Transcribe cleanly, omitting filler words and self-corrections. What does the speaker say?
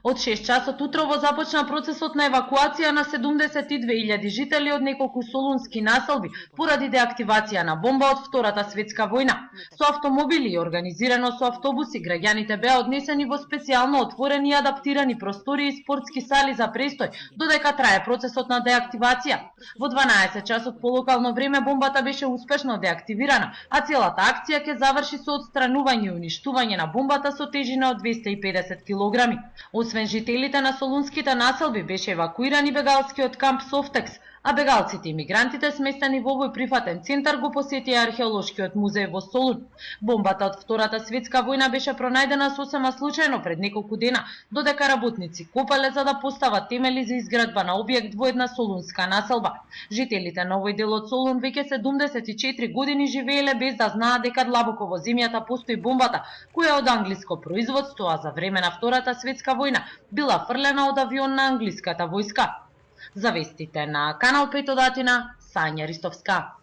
Од 6 часот утрово започна процесот на евакуација на 72.000 жители од неколку солунски населби поради деактивација на бомба од Втората светска војна. Со автомобили и организирано со автобуси, граѓаните беа однесени во специјално отворени и адаптирани простори и спортски сали за престој, додека трае процесот на деактивација. Во 12 часот по локално време бомбата беше успешно деактивирана, а целата акција ќе заврши со отстранување и уништување на бомбата со тежина од 250 килограми. Освен жителите на солунските населби, беше евакуиран и бегалскиот камп Софтекс, а бегалците и мигрантите сместени во овој прифатен центар го посетија археолошкиот музеј во Солун. Бомбата од Втората светска војна беше пронајдена сосема случајно пред неколку дена, додека работници копале за да постават темели за изградба на објект во една солунска населба. Жителите на овој дел од Солун веќе 74 години живееле без да знаат дека длабоко во земјата постои бомбата, која од англиско производство, а за време на Втората светска војна била фрлена од авион на англиската војска. За вестите на Канал 5 од Атина, Сања Ристовска.